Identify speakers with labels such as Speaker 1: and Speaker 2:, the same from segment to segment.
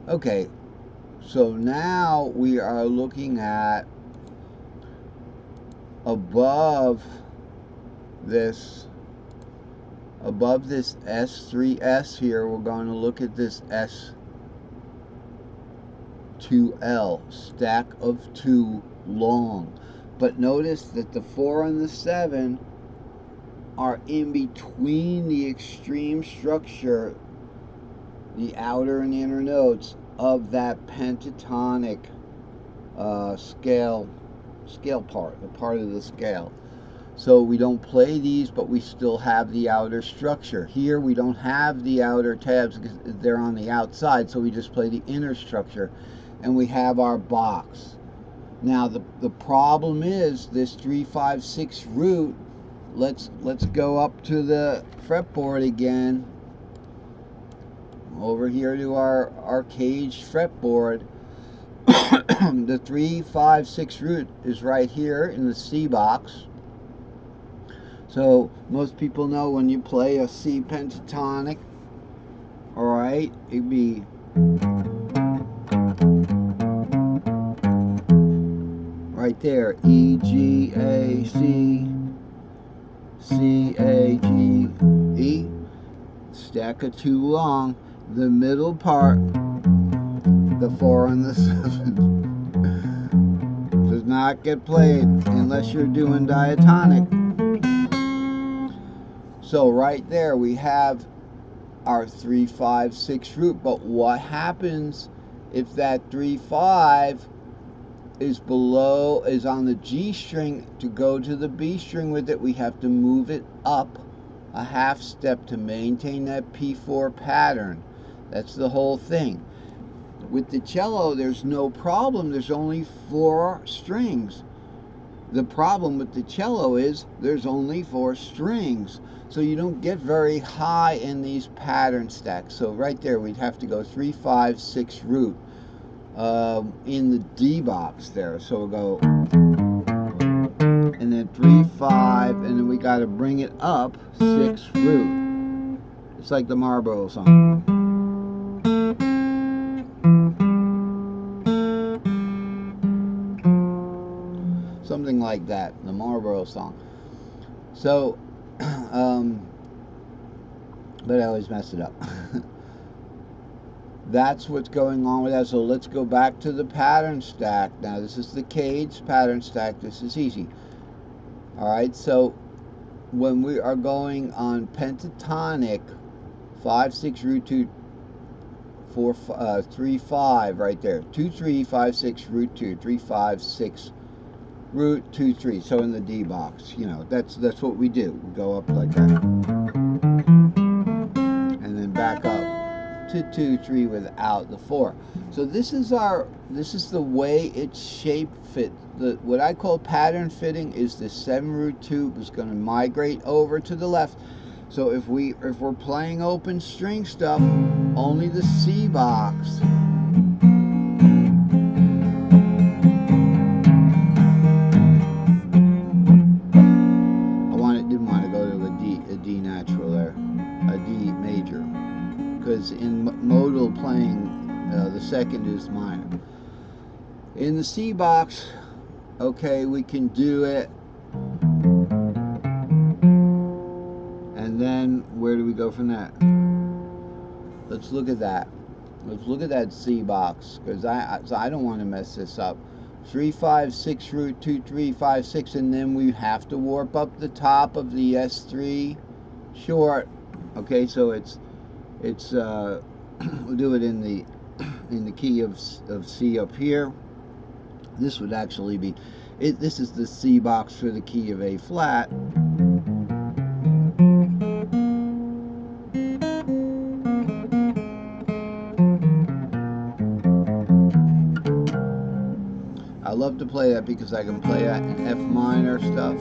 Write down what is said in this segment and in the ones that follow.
Speaker 1: Okay, so now we are looking at above this S3S here. We're going to look at this S2L, stack of 2 long. But notice that the 4 and the 7 are in between the extreme structure, the outer and inner notes of that pentatonic scale part, the part of the scale. So we don't play these, but we still have the outer structure. Here we don't have the outer tabs because they're on the outside, so we just play the inner structure, and we have our box. Now the problem is this 3-5-6 root. Let's go up to the fretboard again. Over here to our caged fretboard. The 3-5-6 root is right here in the C box. So most people know when you play a C pentatonic, alright, it'd be right there, E, G, A, C, C, A, G, E, stack of 2 long. The middle part, the 4 and the 7, does not get played unless you're doing diatonic. So right there we have our 3-5-6 root. But what happens if that 3-5 is on the G string? To go to the B string with it, we have to move it up a half step to maintain that P4 pattern. That's the whole thing. With the cello, there's no problem. There's only 4 strings. The problem with the cello is there's only 4 strings. So you don't get very high in these pattern stacks. So right there, we'd have to go 3-5-6 root in the D box there. So we'll go, and then 3-5, and then we got to bring it up 6 root. It's like the Marlboro song. Something like that, the Marlboro song. So, but I always mess it up. That's what's going on with that. So let's go back to the pattern stack. Now this is the cage pattern stack. This is easy. Alright, so when we are going on pentatonic, 5-6 root 2 4 3-5 right there, 2-3-5-6 root 2 3-5-6 root 2-3. So in the D box, you know, that's what we do. We go up like that, and then back up to 2-3 without the 4. So this is the way it's shape fit. What I call pattern fitting is the 7 root 2 is going to migrate over to the left. So if we're playing open string stuff, only the C box. Didn't want to go to a D natural there, a D major, because in modal playing, the second is minor. In the C box, okay, we can do it. And then where do we go from that? Let's look at that. Let's look at that C box, because I don't want to mess this up. 3-5-6 root 2-3-5-6, and then we have to warp up the top of the S3 short. Okay, so it's we'll do it in the key of C up here. This would actually be this is the C box for the key of A flat. I love to play that because I can play that in F minor stuff.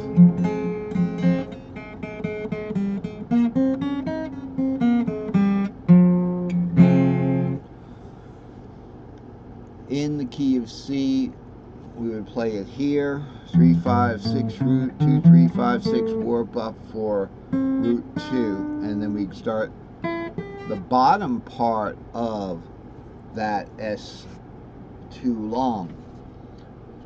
Speaker 1: In the key of C, we would play it here, 3-5-6 root 2-3-5-6 warp up for root 2, and then we start the bottom part of that S too long.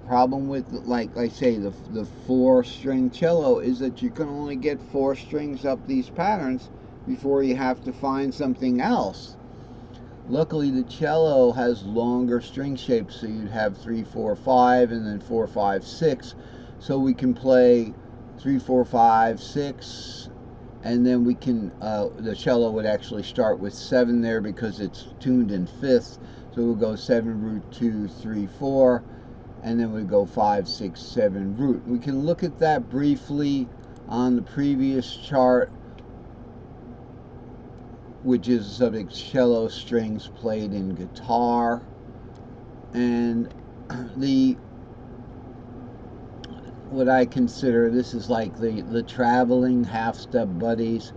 Speaker 1: Problem with, like I say, the 4-string cello is that you can only get 4 strings up these patterns before you have to find something else. Luckily, the cello has longer string shapes, so you'd have 3, 4, 5, and then 4, 5, 6. So we can play 3, 4, 5, 6, and then we can, the cello would actually start with 7 there because it's tuned in fifths. So we'll go 7, root 2, 3, 4, and then we go 5, 6, 7, root. We can look at that briefly on the previous chart, which is the subject cello strings played in guitar. And what I consider, this is like the traveling half-step buddies.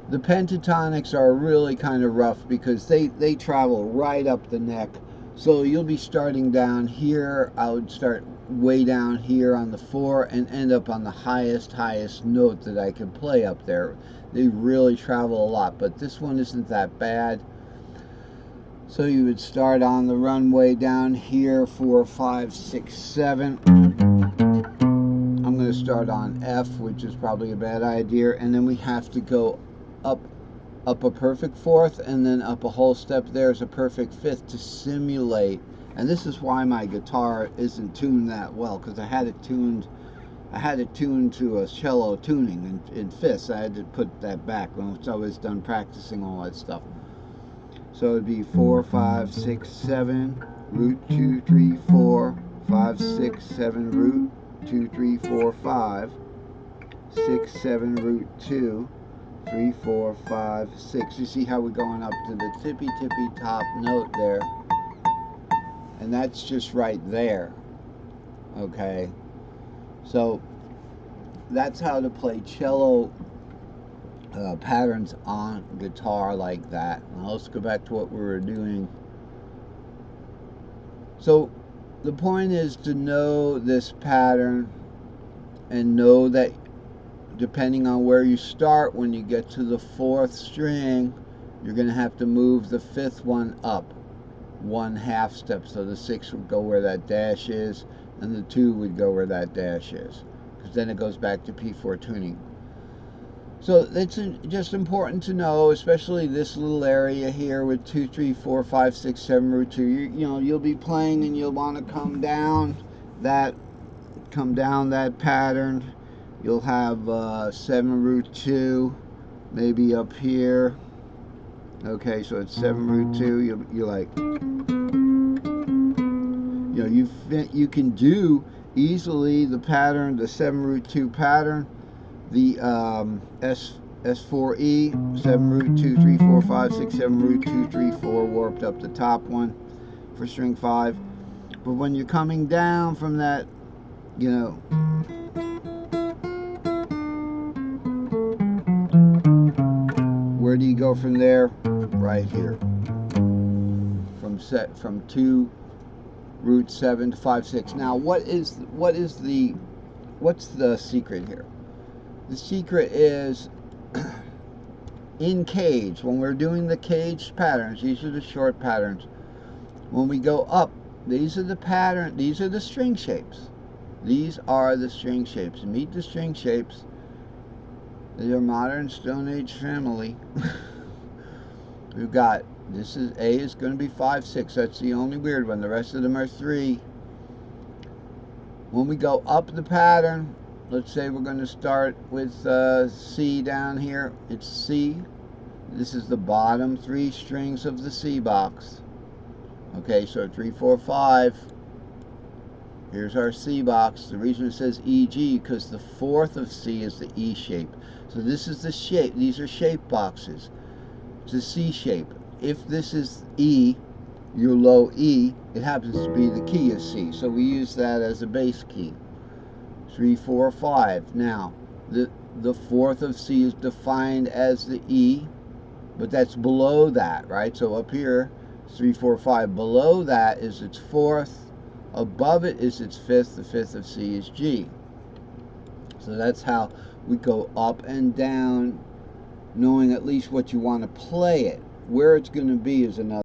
Speaker 1: The pentatonics are really kind of rough because they travel right up the neck. So you'll be starting down here. I would start way down here on the 4 and end up on the highest note that I can play up there. They really travel a lot, but this one isn't that bad. So you would start on the runway down here, 4, 5, 6, 7. I'm going to start on F, which is probably a bad idea, and then we have to go up a perfect 4th, and then up a whole step there is a perfect 5th to simulate. And this is why my guitar isn't tuned that well, because I had it tuned to a cello tuning in fifths. I had to put that back once I was done practicing all that stuff. So it'd be 4, 5, 6, 7, root 2, 3, 4, 5, 6, 7, root 2, 3, 4, 5, 6, 7, root 2, 3, 4, 5, 6. You see how we're going up to the tippy top note there, and that's just right there. Okay, so that's how to play cello patterns on guitar like that. Now let's go back to what we were doing. So the point is to know this pattern and know that depending on where you start, when you get to the 4th string, you're going to have to move the 5th one up 1 half step. So the 6 would go where that dash is, and the 2 would go where that dash is, because then it goes back to P4 tuning. So it's just important to know, especially this little area here with 2, 3, 4, 5, 6, 7, root 2. You know, you'll be playing and you'll want to come down that pattern. You'll have 7, root 2, maybe up here. Okay, so it's 7, root 2. You're like, you know, you can do easily the pattern, the 7, root 2 pattern. The S4E, 7, root 2, 3, 4, 5, 6, 7, root 2, 3, 4, warped up the top one for string 5. But when you're coming down from that, you know, where do you go from there? Right here. From 2, root 7 to 5, 6. Now, what's the secret here? The secret is in cage. When we're doing the cage patterns, these are the short patterns. When we go up, these are the string shapes. These are the string shapes. Meet the string shapes. They are modern Stone Age family. We've got, this is A is going to be 5, 6. That's the only weird one. The rest of them are 3. When we go up the pattern, let's say we're going to start with C down here. It's C. This is the bottom 3 strings of the C box. Okay, so 3, 4, 5. Here's our C box. The reason it says EG because the 4th of C is the E shape. So this is the shape. These are shape boxes. It's a C shape. If this is E, your low E, it happens to be the key of C. So we use that as a bass key. 3, 4, 5. Now, the 4th of C is defined as the E, but that's below that, right? So up here, 3, 4, 5. Below that is its 4th. Above it is its 5th. The 5th of C is G. So that's how we go up and down, knowing at least what you want to play it. Where it's going to be is another.